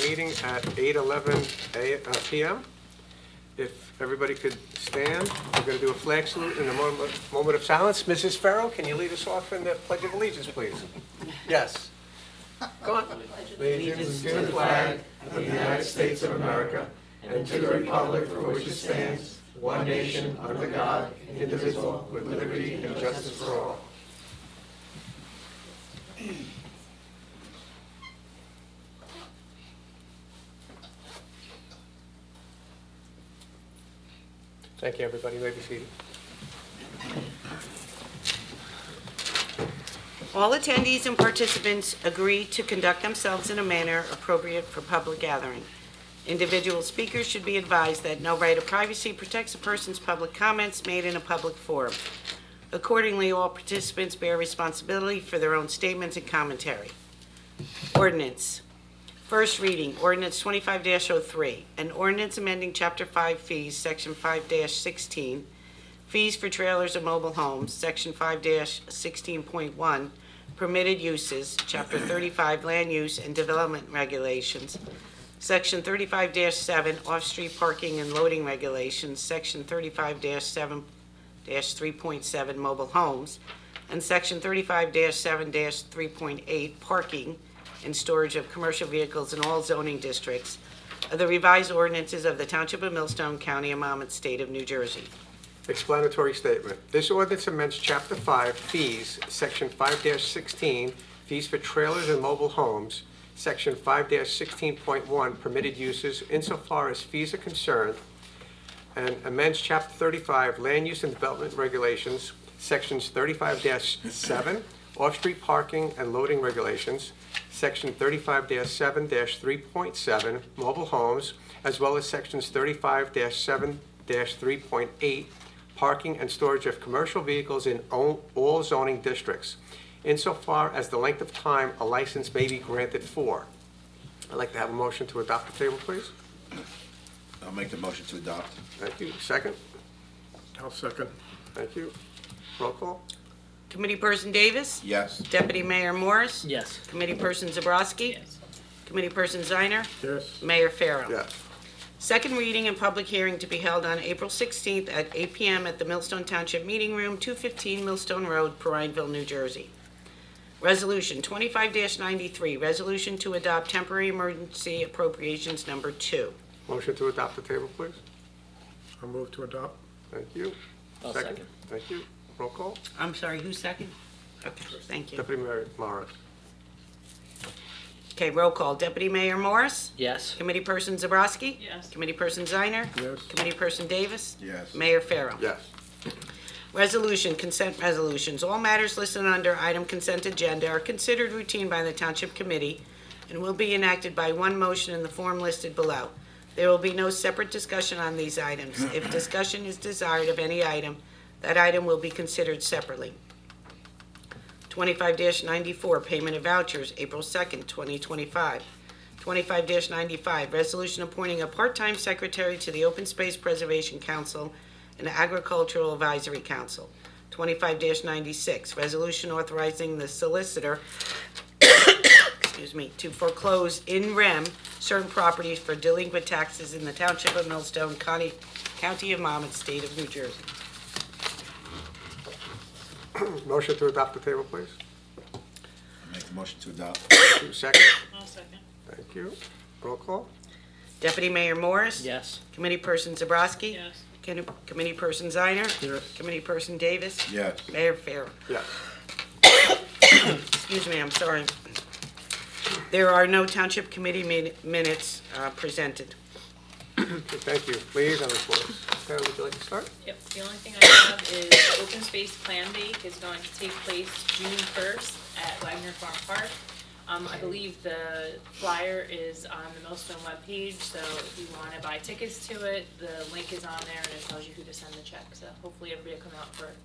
meeting at 8:11 p.m. If everybody could stand, we're going to do a flag salute in a moment of silence. Mrs. Farrell, can you lead us off in the Pledge of Allegiance, please? Yes. Go on. Allegiance to the flag of the United States of America and to the republic for which it stands, one nation, under God, indivisible, with liberty and justice for all. Thank you, everybody. You may be seated. All attendees and participants agree to conduct themselves in a manner appropriate for public gathering. Individual speakers should be advised that no right of privacy protects a person's public comments made in a public forum. Accordingly, all participants bear responsibility for their own statements and commentary. Ordinance. First reading, Ordinance 25-03, an ordinance amending Chapter 5 Fees, Section 5-16, Fees for Trailers and Mobile Homes, Section 5-16.1, Permitted Uses, Chapter 35 Land Use and Development Regulations, Section 35-7 Off-Street Parking and Loading Regulations, Section 35-7-3.7 Mobile Homes, and Section 35-7-3.8 Parking and Storage of Commercial Vehicles in all zoning districts of the revised ordinances of the Township of Millstone, County of Monmouth, State of New Jersey. Explanatory statement. This ordinance amends Chapter 5 Fees, Section 5-16, Fees for Trailers and Mobile Homes, Section 5-16.1, Permitted Uses, insofar as fees are concerned, and amends Chapter 35 Land Use and Development Regulations, Sections 35-7, Off-Street Parking and Loading Regulations, Section 35-7-3.7, Mobile Homes, as well as Sections 35-7-3.8, Parking and Storage of Commercial Vehicles in all zoning districts, insofar as the length of time a license may be granted for. I'd like to have a motion to adopt the table, please. I'll make the motion to adopt. Thank you. Second? I'll second. Thank you. Roll call? Committeeperson Davis? Yes. Deputy Mayor Morris? Yes. Committeeperson Zabrowski? Yes. Committeeperson Ziner? Yes. Mayor Farrell? Yes. Second reading and public hearing to be held on April 16th at 8 p.m. at the Millstone Township Meeting Room, 215 Millstone Road, Prineville, New Jersey. Resolution 25-93, resolution to adopt temporary emergency appropriations number 2. Motion to adopt the table, please. I'll move to adopt. Thank you. I'll second. Thank you. Roll call? I'm sorry, who's second? Okay, thank you. Deputy Mayor Morris. Okay, roll call. Deputy Mayor Morris? Yes. Committeeperson Zabrowski? Yes. Committeeperson Ziner? Yes. Committeeperson Davis? Yes. Mayor Farrell? Yes. Resolution, consent resolutions. All matters listed under item consent agenda are considered routine by the Township Committee and will be enacted by one motion in the form listed below. There will be no separate discussion on these items. If discussion is desired of any item, that item will be considered separately. 25-94, payment of vouchers, April 2nd, 2025. 25-95, resolution appointing a part-time secretary to the Open Space Preservation Council and Agricultural Advisory Council. 25-96, resolution authorizing the solicitor to foreclose in rem certain properties for delinquent taxes in the Township of Millstone, County of Monmouth, State of New Jersey. Motion to adopt the table, please. I'll make the motion to adopt. Thank you. Second? I'll second. Thank you. Roll call? Deputy Mayor Morris? Yes. Committeeperson Zabrowski? Yes. Committeeperson Ziner? Yes. Committeeperson Davis? Yes. Mayor Farrell? Yes. Excuse me, I'm sorry. There are no Township Committee minutes presented. Okay, thank you. Liaison reports. Sarah, would you like to start? Yep, the only thing I have is Open Space Plan Day is going to take place June 1st at Wagner Farm Park. I believe the flyer is on the Millstone webpage, so if you want to buy tickets to it, the link is on there and it tells you who to send the check. So hopefully everybody will come out for it.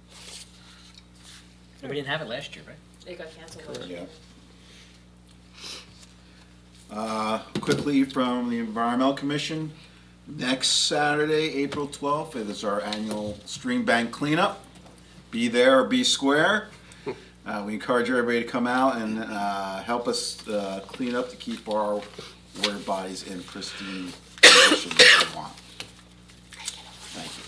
We didn't have it last year, right? It got canceled last Yeah. year. Quickly from the Environmental Commission, next Saturday, April 12th, it is our annual stream bank cleanup. Be there or be square. We encourage everybody to come out and help us clean up to keep our whereby it's in pristine condition that they want. Thank you.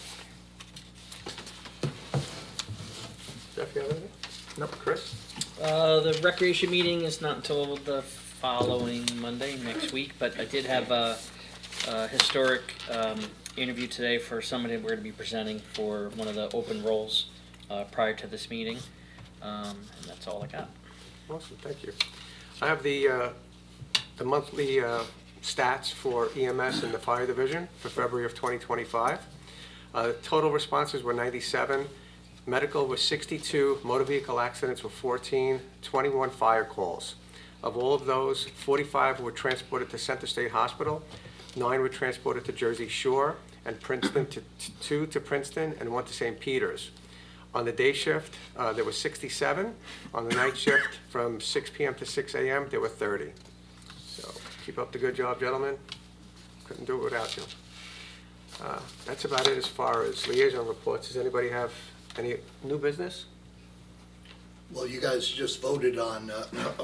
Jeff, you have anything? Nope. Chris? The recreation meeting is not until the following Monday, next week, but I did have a historic interview today for somebody we're going to be presenting for one of the open roles prior to this meeting, and that's all I got. Awesome, thank you. I have the monthly stats for EMS and the fire division for February of 2025. Total responses were 97, medical was 62, motor vehicle accidents were 14, 21 fire calls. Of all of those, 45 were transported to Center State Hospital, 9 were transported to Jersey Shore, and Princeton, 2 to Princeton, and 1 to St. Peter's. On the day shift, there were 67. On the night shift, from 6 p.m. to 6 a.m., there were 30. So keep up the good job, gentlemen. Couldn't do it without you. That's about it as far as liaison reports. Does anybody have any new business? Well, you guys just voted on,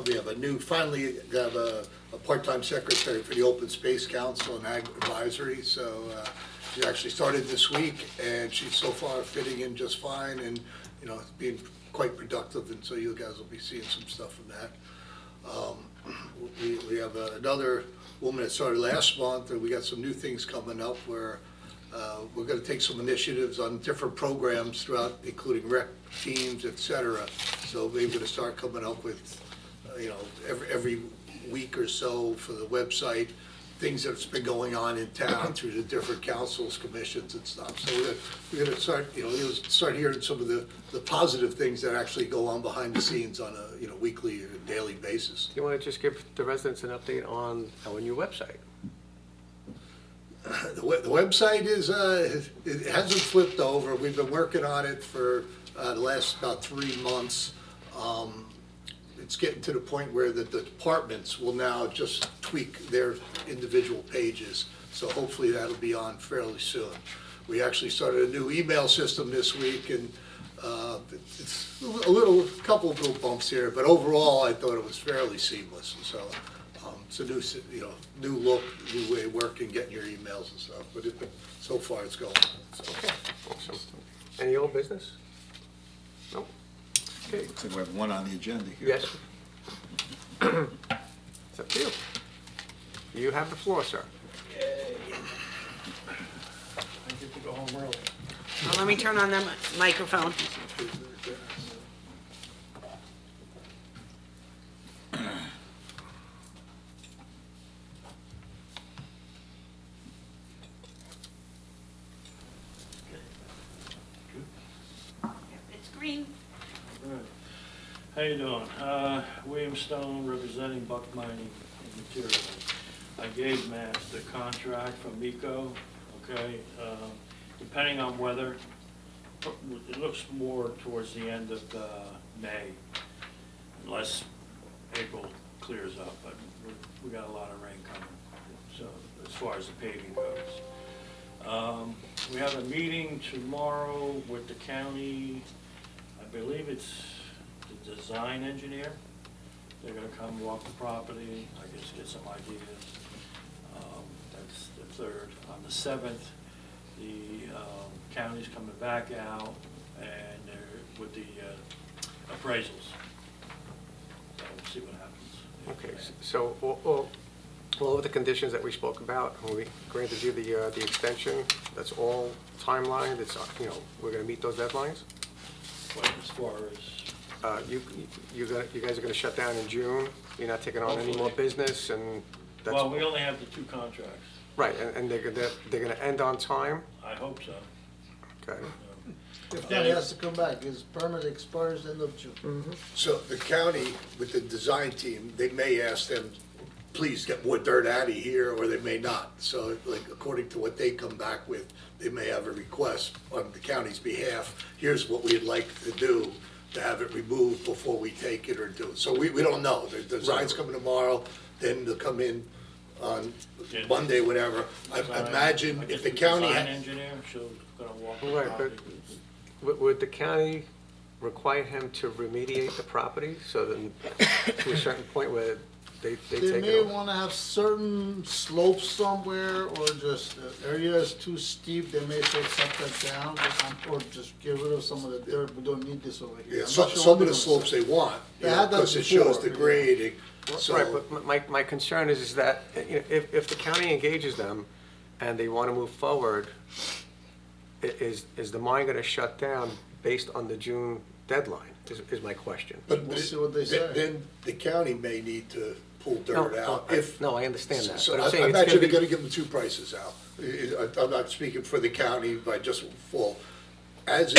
we have finally have a part-time secretary for the Open Space Council and Ag Advisory. So she actually started this week, and she's so far fitting in just fine, and being quite productive. And so you guys will be seeing some stuff from that. We have another woman that started last month, and we got some new things coming up where we're going to take some initiatives on different programs throughout, including rec teams, et cetera. So we're going to start coming up with, every week or so for the website, things that's been going on in town through the different councils, commissions, and stuff. So we're going to start, start hearing some of the positive things that actually go on behind the scenes on a weekly or daily basis. You want to just give the residents an update on our new website? The website is, it hasn't flipped over. We've been working on it for the last about 3 months. It's getting to the point where the departments will now just tweak their individual pages. So hopefully that'll be on fairly soon. We actually started a new email system this week, and it's a couple of little bumps here, but overall I thought it was fairly seamless. So it's a new, new look, new way of working, getting your emails and stuff. But so far it's going. Okay, awesome. Any old business? Nope. Okay, Looks like we have one on the agenda here. yes. It's up to you. You have the floor, sir. I get to go home early. Well, let me turn on the microphone. It's green. Right. How you doing? William Stone, representing Buck Mining and Materials. I gave Matt the contract from MECO, okay? Depending on weather, it looks more towards the end of May, unless April clears up, but we got a lot of rain coming, so as far as the paving goes. We have a meeting tomorrow with the county. I believe it's the design engineer. They're gonna come walk the property, I guess get some ideas. That's the 3rd. On the 7th, the county's coming back out, and they're with the appraisals. So we'll see what happens. Okay, so all of the conditions that we spoke about, when we granted you the extension, that's all timeline, it's, we're gonna meet those deadlines? But as far as, You guys are gonna shut down in June, you're not taking on any more Hopefully. business, and that's... well, we only have the 2 contracts. Right, and they're gonna end on time? I hope so. Okay. If not, he has to come back. His permit expires end of June. So the county, with the design team, they may ask them, please get more dirt out of here, or they may not. So like, according to what they come back with, they may have a request on the county's behalf. Here's what we'd like to do to have it removed before we take it or do it. So we don't know. The design's coming tomorrow, then they'll come in on Monday, whatever. I imagine I guess if the county design had, engineer, she'll gonna walk the Right, but property. would the county require him to remediate the property, so then to a certain point where they They take may it over. wanna have certain slopes somewhere, or just the area is too steep, they may say cut that down, or just get rid of some of the dirt, we don't need this over here. Yeah, I'm some, not sure some what of the they're slopes gonna they want, They had that because it shows before, the yeah. grading, Right, so. but my concern is that, you know, if the county engages them and they want to move forward, is the mine going to shut down based on the June deadline, is my question. But We'll see what they say. Then the county may need to pull No, dirt out no, if. no, I understand that, So but I'm saying I'm it's going actually to be. gonna give them two prices out. I'm not speaking for the county, but just full. As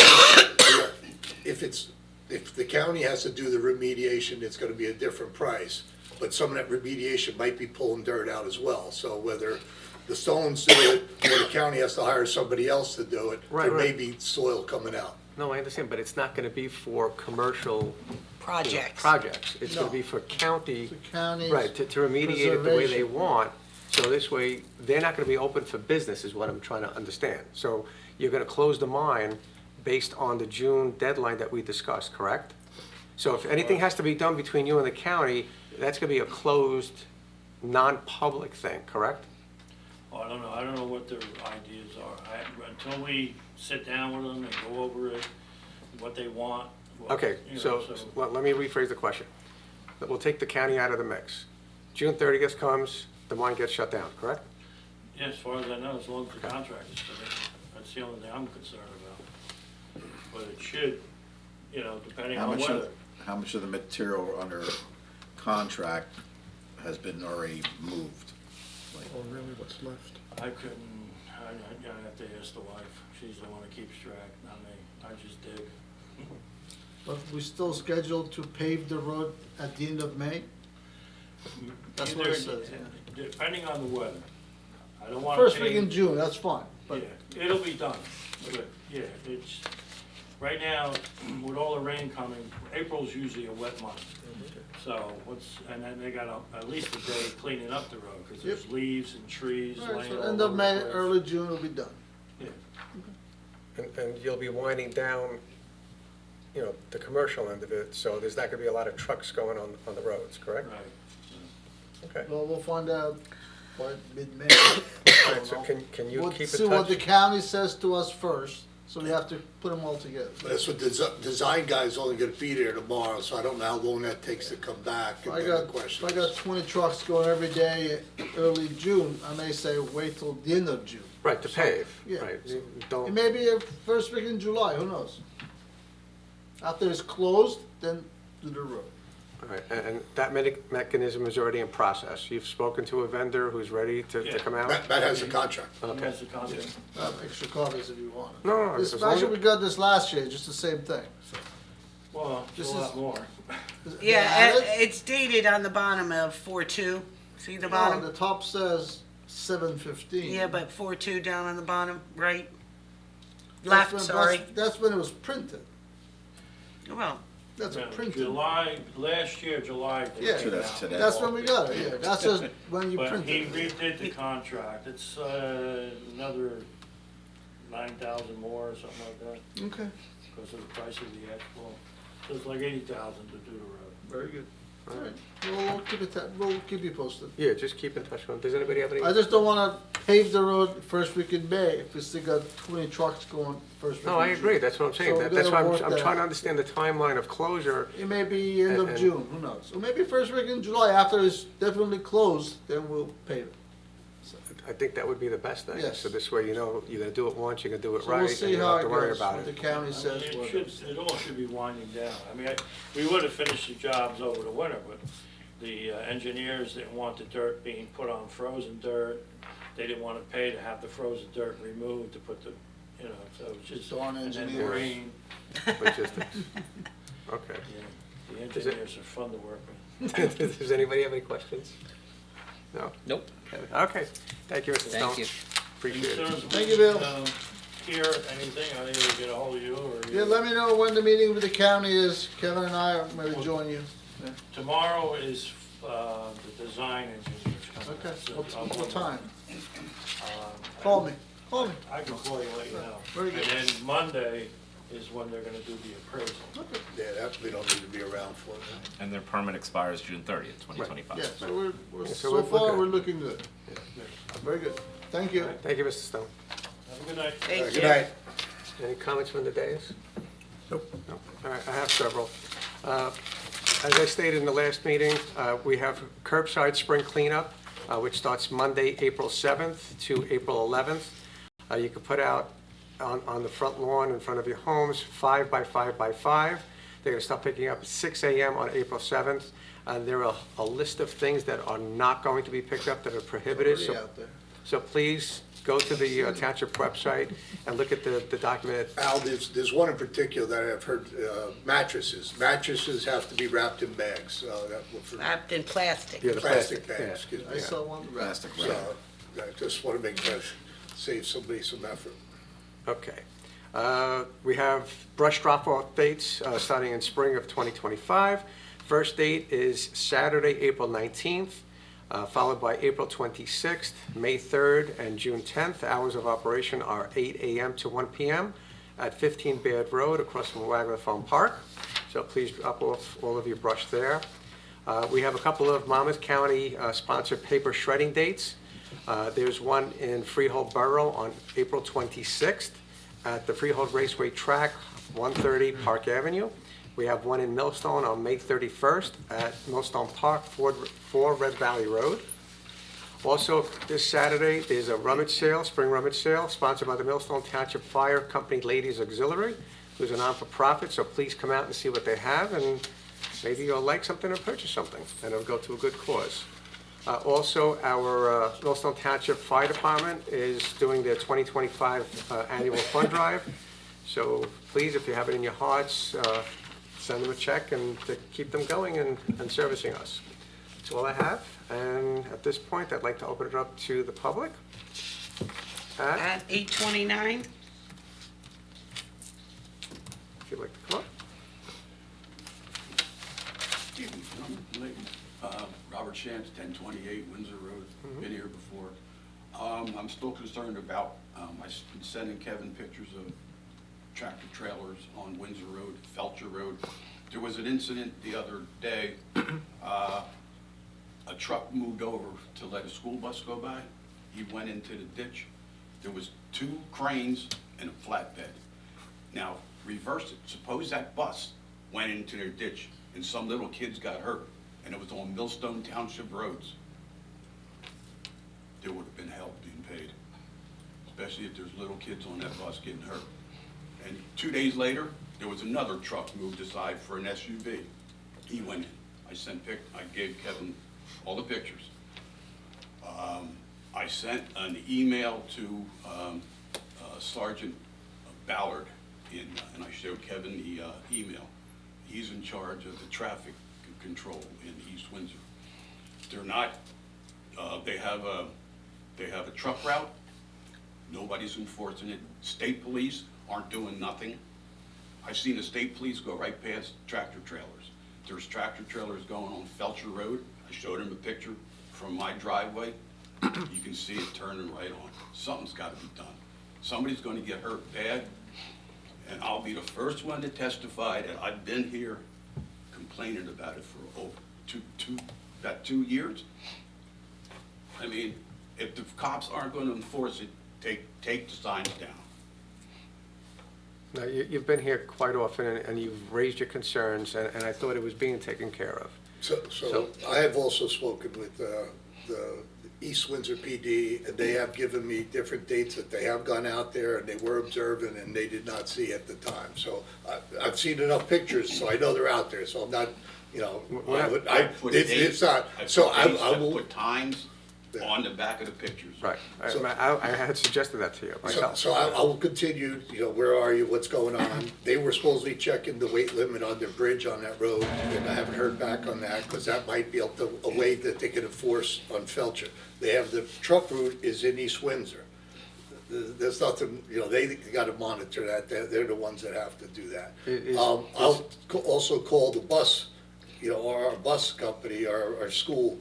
is, if the county has to do the remediation, it's gonna be a different price. But some of that remediation might be pulling dirt out as well. So whether the stones do it, or the county has to hire somebody else to do it, Right, there may right. be soil coming out. No, I understand, but it's not going to be for commercial, you know, Projects. projects. It's going No. to be for county, The county's right, to remediate it the way they preservation. want. So this way, they're not going to be open for business, is what I'm trying to understand. So you're going to close the mine based on the June deadline that we discussed, correct? So if anything has to be done between you and the county, that's going to be a closed, non-public thing, correct? Well, I don't know what their ideas are. Until we sit down with them and go over it, what they want. Okay, you know, so let me rephrase the question. We'll take the county out of the mix. June 30th comes, the mine gets shut down, correct? Yeah, as far as I know, as long as the contract is finished, that's the only thing I'm concerned about. But it should, you know, depending How on much weather. of, how much of the material under contract has been already moved? Like, Oh, really, what's left? I couldn't, I have to ask the wife. She's the one that keeps track, not me. I just dig. But we still scheduled to pave the road at the end of May? That's what it Either- says, yeah. Depending on the weather. I don't want First to week in change. June, that's fine, but Yeah, it'll be done. But, yeah, it's, right now, with all the rain coming, April's usually a wet month. So and then they got at least a day cleaning up the road, because there's Yep. leaves and trees all right, laying so all end of over May, the place. early June will be done. Yeah. And you'll be winding down, you know, the commercial end of it, so there's not gonna be a lot of trucks going on the roads, correct? Right. Okay. Well, we'll find out by mid-May. All right, so can you We'll keep in see what the touch? county says to us first, so we have to put them all together. That's what design guy's only gonna be there tomorrow, so I don't know how long that takes to come back. If and I then the got, question if I got is- 20 trucks going every day, early June, I may say wait till the end of June. Right, to pave, Yeah. right. You It Don't, may be a first week in July, who knows? After it's closed, then do the road. all right, and that mechanism is already in process. You've spoken to a vendor who's ready to Yeah. come out? Matt has a contract. Okay. That's the contract. Extra copies if you want. No, no, This, as long as- actually, we got this last year, just the same thing. So. Well, it's This a is- lot more. They Yeah, added- it's dated on the bottom of 4/2. See the No, bottom? the top says 7/15. Yeah, but 4/2 down on the bottom, right? That's Left, when- sorry. That's when it was printed. Well, That's Yeah, a printed. July, last year, July. they Yeah. came So that's out. today. That's when we got it, yeah. That's just when you But printed he it. redid the contract. It's another 9,000 more or something like that, Okay, because of the price of the asphalt. So it's like 80,000 to do the road. very good. All right, we'll keep you posted. Yeah, just keep in touch with them. Does anybody have any? I just don't wanna pave the road first week in May if we still got 20 trucks going first week in No, I June. agree, that's what I'm saying. So we That's gotta why work I'm that trying to out. understand the timeline of closure. It may be end of And- June, who knows? Or maybe first week in July, after it's definitely closed, then we'll pave it. I think that would be the best thing. Yes. So this way, you know, you're gonna do it once, you're gonna do it So right, we'll and see you don't how have it to worry goes, about what the it. county I says. mean, what it all should be winding down. I mean, we would have finished the jobs over the winter, but the engineers didn't want the dirt being put on frozen dirt. They didn't want to pay to have the frozen dirt removed to put the, you know, so it was just. Darn and then the engineers. rain. Logistics. Okay. Yeah, the engineers are fun to work with. Does anybody have any questions? No? Nope. Okay, thank you, Mr. Stone. Thank you. Appreciate As soon it. as Thank we, you, Bill. Hear anything, I'll either get a hold of you or Yeah, you. let me know when the meeting with the county is. Kevin and I are going to join you. Tomorrow is the design engineers coming. Okay, So what time? um, Call me, call me. I can call you, let you know. Very good. And then Monday is when they're gonna do the appraisal. Yeah, that we don't need to be around for. And their permit expires June 30th, 2025. Yeah, so we're, So so we're far, good. we're looking good. Very good. Thank you. Thank you, Mr. Stone. Have a good night. Thank Good you. night. Any comments from the dais? Nope. No. All right, I have several. As I stated in the last meeting, we have curbside spring cleanup, which starts Monday, April 7th to April 11th. You can put out on the front lawn in front of your homes, 5 by 5 by 5. They're going to start picking up at 6 a.m. on April 7th. There are a list of things that are not going to be picked up that are prohibited. Already out there. So please go to the Township website and look at the document. Al, there's one in particular that I've heard, mattresses. Mattresses have to be wrapped in bags, Wrapped in plastic. Yeah, the plastic yeah. bags, excuse I me. saw one. Plastic So, wrap. I just want to make that, save somebody some effort. Okay. We have brush drop-off dates starting in spring of 2025. First date is Saturday, April 19th, followed by April 26th, May 3rd, and June 10th. Hours of operation are 8 a.m. to 1 p.m. at 15 Baird Road across from Wagler Farm Park. So please drop off all of your brush there. We have a couple of Monmouth County sponsored paper shredding dates. There's one in Freehold Borough on April 26th at the Freehold Raceway Track, 130 Park Avenue. We have one in Millstone on May 31st at Millstone Park, 4 Red Valley Road. Also, this Saturday, there's a rummage sale, spring rummage sale, sponsored by the Millstone Township Fire Company Ladies Auxiliary, who's a non-for-profit, so please come out and see what they have, and maybe you'll like something or purchase something, and it'll go to a good cause. Also, our Millstone Township Fire Department is doing their 2025 annual fund drive, so please, if you have it in your hearts, send them a check and to keep them going and servicing us. That's all I have, and at this point, I'd like to open it up to the public. At 8:29, If you'd like to come up. Evening, gentlemen, ladies. Robert Shantz, 1028 Windsor Road, been here before. I'm still concerned about, I've been sending Kevin pictures of tractor trailers on Windsor Road, Felcher Road. There was an incident the other day, a truck moved over to let a school bus go by. He went into the ditch. There was 2 cranes and a flatbed. Now, reverse it, suppose that bus went into their ditch and some little kids got hurt, and it was on Millstone Township roads. There would have been help being paid, especially if there's little kids on that bus getting hurt. And 2 days later, there was another truck moved aside for an SUV. He went in. I gave Kevin all the pictures. I sent an email to Sergeant Ballard, and I showed Kevin the email. He's in charge of the traffic control in East Windsor. They're not, they have a truck route. Nobody's enforcing it. State police aren't doing nothing. I've seen the state police go right past tractor trailers. There's tractor trailers going on Felcher Road. I showed him a picture from my driveway. You can see it turning right on. Something's got to be done. Somebody's going to get hurt bad, and I'll be the first one to testify that I've been here complaining about it for over about 2 years. I mean, if the cops aren't going to enforce it, take the signs down. Now, you've been here quite often, and you've raised your concerns, and I thought it was being taken care of. So I have also spoken with the East Windsor PD, and they have given me different dates that they have gone out there, and they were observing, and they did not see at the time. So I've seen enough pictures, so I know they're out there, so I'm not, you know, I put dates, it's not, so I will. put times on the back of the pictures. Right. So- I had suggested that to you myself. So I will continue, you know, where are you, what's going on? They were supposedly checking the weight limit on their bridge on that road, and I haven't heard back on that, because that might be a way that they can enforce on Felcher. They have, the truck route is in East Windsor. There's nothing, you know, they gotta monitor that, they're the ones that have to do that. I'll also call the bus, you know, our bus company, our school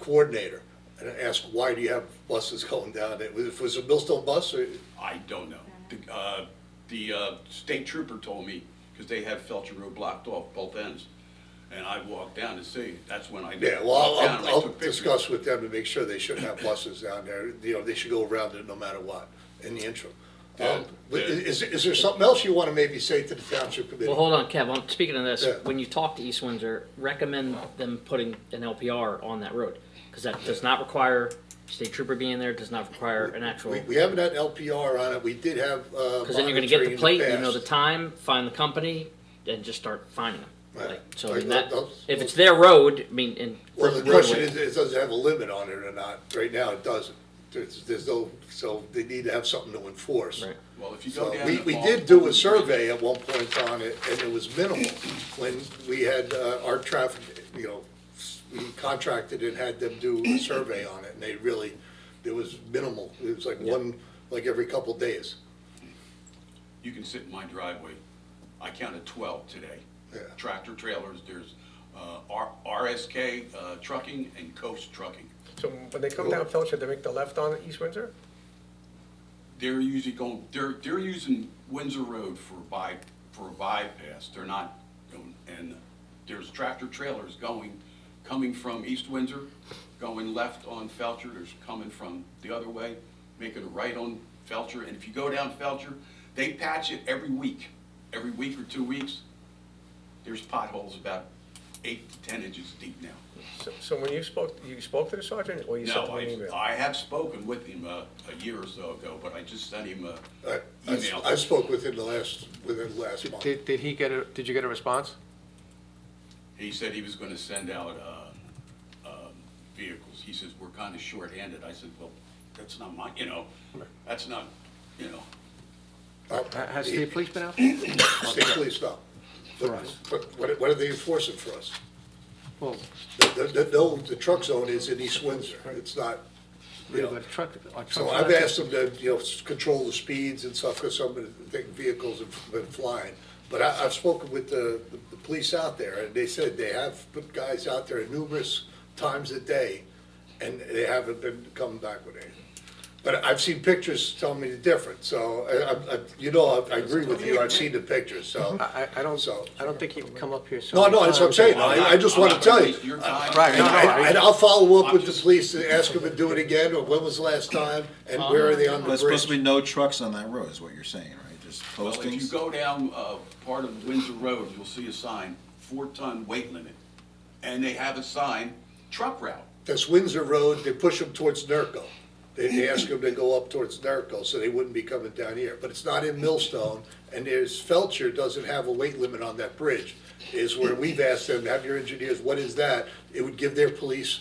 coordinator, and ask, why do you have buses going down? If it was a Millstone bus, or? I don't know. The state trooper told me, because they had Felcher Road blocked off both ends, and I walked down to see, that's when I Yeah, walked well, down and I I'll took pictures. discuss with them to make sure they shouldn't have buses down there. You know, they should go around it no matter what, in the interim. Yeah, But yeah. is there something else you want to maybe say to the township committee? Well, hold on, Kev, speaking of this, Yeah. when you talk to East Windsor, recommend them putting an LPR on that road. Because that does not require state trooper being there, does not require an actual, We haven't had LPR on it. We did have, because then you're gonna get the monitoring in plate, you know the past. time, find the company, and just start finding them. Right. Like, so I mean Like, that, those- if it's their road, I mean, and. Well, the question is, it doesn't have a limit on it or not. Right now, it doesn't. There's no, so they need to have something to enforce. Right. Well, if you go So down. we the hall- did do a survey at one point on it, and it was minimal. When we had our traffic, you know, we contracted and had them do a survey on it, and they really, it was minimal. It was like one, like every couple days. You can sit in my driveway. I counted 12 today. Yeah. Tractor trailers, there's RSK Trucking and Coast Trucking. So when they come down Felcher, they make the left on East Windsor? They're usually going, they're using Windsor Road for a bypass. They're not going, and there's tractor trailers coming from East Windsor, going left on Felcher. There's coming from the other way, making a right on Felcher. And if you go down Felcher, they patch it every week or 2 weeks. There's potholes about 8 to 10 inches deep now. So when you spoke to the sergeant, or you sent No, him an email? I have spoken with him a year or so ago, but I just sent him a email. I spoke within the last month. Did he get did you get a response? He said he was gonna send out, vehicles. He says, we're kinda short-handed. I said, well, that's not my, that's not, Has state police been out? State police, no. For us. But what are they enforcing for us? Well, The truck zone is in East Windsor. It's not, you know. but a truck. So I've asked them to, control the speeds and stuff, because some of the vehicles have been flying. But I've spoken with the police out there, and they said they have put guys out there numerous times a day, and they haven't been coming back with anything. But I've seen pictures telling me the difference, so I agree with you, I've seen the pictures, so. I don't So- think he can come up here so No, many that's what I'm times. saying, I just want to tell you. Your time. Right, no, And I'll follow up with the police and ask them to do it again, or when was the last time, and where are they on the There's supposed to be bridge? no trucks on that road, is what you're saying, right? Just Well, if you postings? go down, part of Windsor Road, you'll see a sign, 4-ton weight limit. And they have a sign, truck route. That's Windsor Road, they push them towards Nerco. They ask them to go up towards Nerco, so they wouldn't be coming down here. But it's not in Millstone, and Felcher doesn't have a weight limit on that bridge. Is where we've asked them, have your engineers, what is that? It would give their police,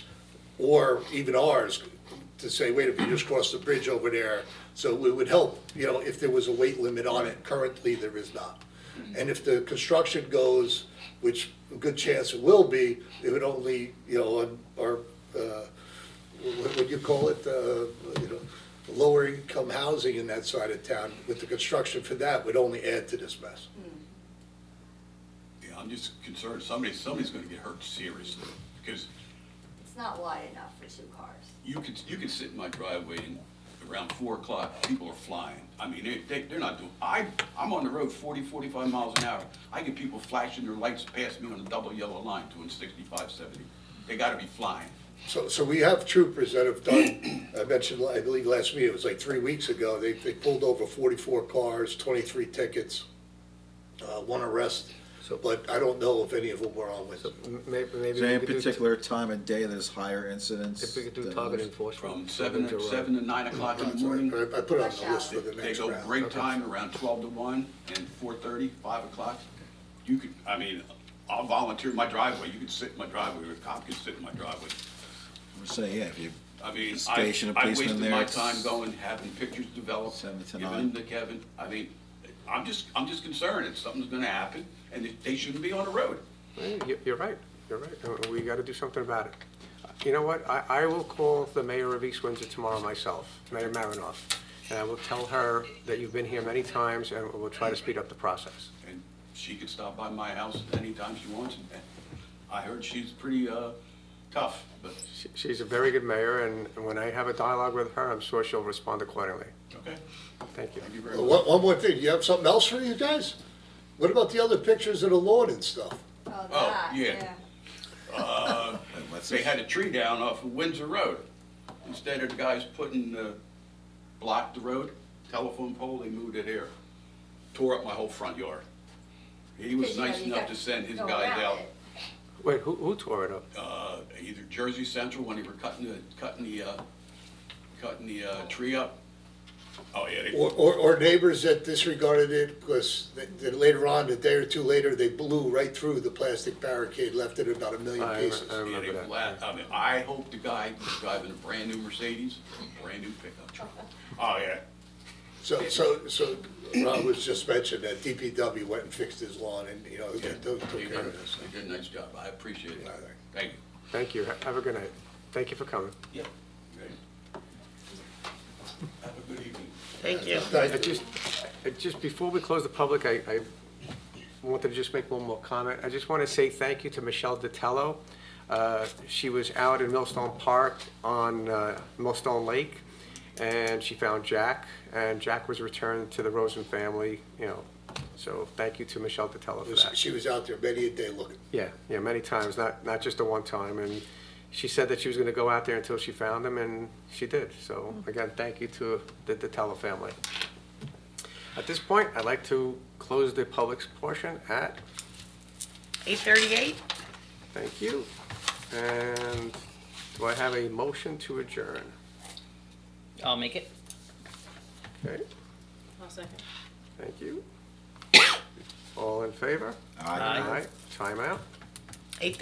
or even ours, to say, wait a minute, you just crossed the bridge over there. So it would help, if there was a weight limit on it. Currently, there is not. And if the construction goes, which a good chance it will be, it would only, what would you call it, lower income housing in that side of town, with the construction for that would only add to this mess. Yeah, I'm just concerned, somebody's gonna get hurt seriously. Because It's not wide enough for 2 cars. you could sit in my driveway and around 4 o'clock, people are flying. I mean, they're not doing, I'm on the road 40, 45 miles an hour. I get people flashing their lights past me on a double yellow line doing 65, 70. They gotta be flying. So we have troopers that have done, I mentioned, I believe last meeting, it was like 3 weeks ago, they pulled over 44 cars, 23 tickets, 1 arrest, but I don't know if any of them were on with it. Maybe Is we there any could do, particular time of day there's higher incidents? if we could do than target others? enforcement. From for 7 Windsor Road. to 9 o'clock in the morning. I put it on the list for the They next go round. break time around 12 to 1 and 4:30, 5 o'clock. You could, I'll volunteer my driveway. You could sit in my driveway, or a cop could sit in my driveway. I'm saying, yeah, if you station a I policeman wasted there, my it's time going, having pictures developed, 7 to giving 9. them to Kevin. I'm just concerned that something's gonna happen and that they shouldn't be on the road. You're right, we gotta do something about it. You know what, I will call the mayor of East Windsor tomorrow myself, Mayor Marinoff, and I will tell her that you've been here many times, and we'll try to speed up the process. And she could stop by my house anytime she wants. And I heard she's pretty tough, but, She's a very good mayor, and when I have a dialogue with her, I'm sure she'll respond accordingly. okay. Thank you. Thank you very much. One more thing, do you have something else for you guys? What about the other pictures of the lawn and stuff? Oh, Oh, that, yeah. They had a tree down off of Windsor Road. Instead of the guys blocked the road, telephone pole, they moved it here. Tore up my whole front yard. He was 'Cause, you know, nice you enough got to send his go guys around out. it. Wait, who tore it up? Either Jersey Central when they were cutting the tree up. Oh, yeah, Or neighbors that disregarded it because later on, a day or two later, they blew right through the plastic barricade, left it about a million I pieces. yeah, remember they that. I mean, I hope the guy was driving a brand new Mercedes, brand new pickup truck. Oh, yeah. So Rob was just mentioned that DPW went and fixed his lawn and, you know, Yeah, took they care of this. did a nice job. I appreciate it. Thank you. Thank you. Have a good night. Thank you for coming. Yeah. Have a good evening. Thank you. Just before we close the public, I wanted to just make one more comment. I just want to say thank you to Michelle Ditello. She was out in Millstone Park on Millstone Lake, and she found Jack, and Jack was returned to the Rosen family, you know. So thank you to Michelle Ditello for that. She was out there many a day looking. Yeah, many times, not just the one time. And she said that she was going to go out there until she found him, and she did. So again, thank you to the Ditello family. At this point, I'd like to close the public's portion at 8:38? thank you. And do I have a motion to adjourn? I'll make it. Okay, I'll second. thank you. All in favor? Aye. Time out.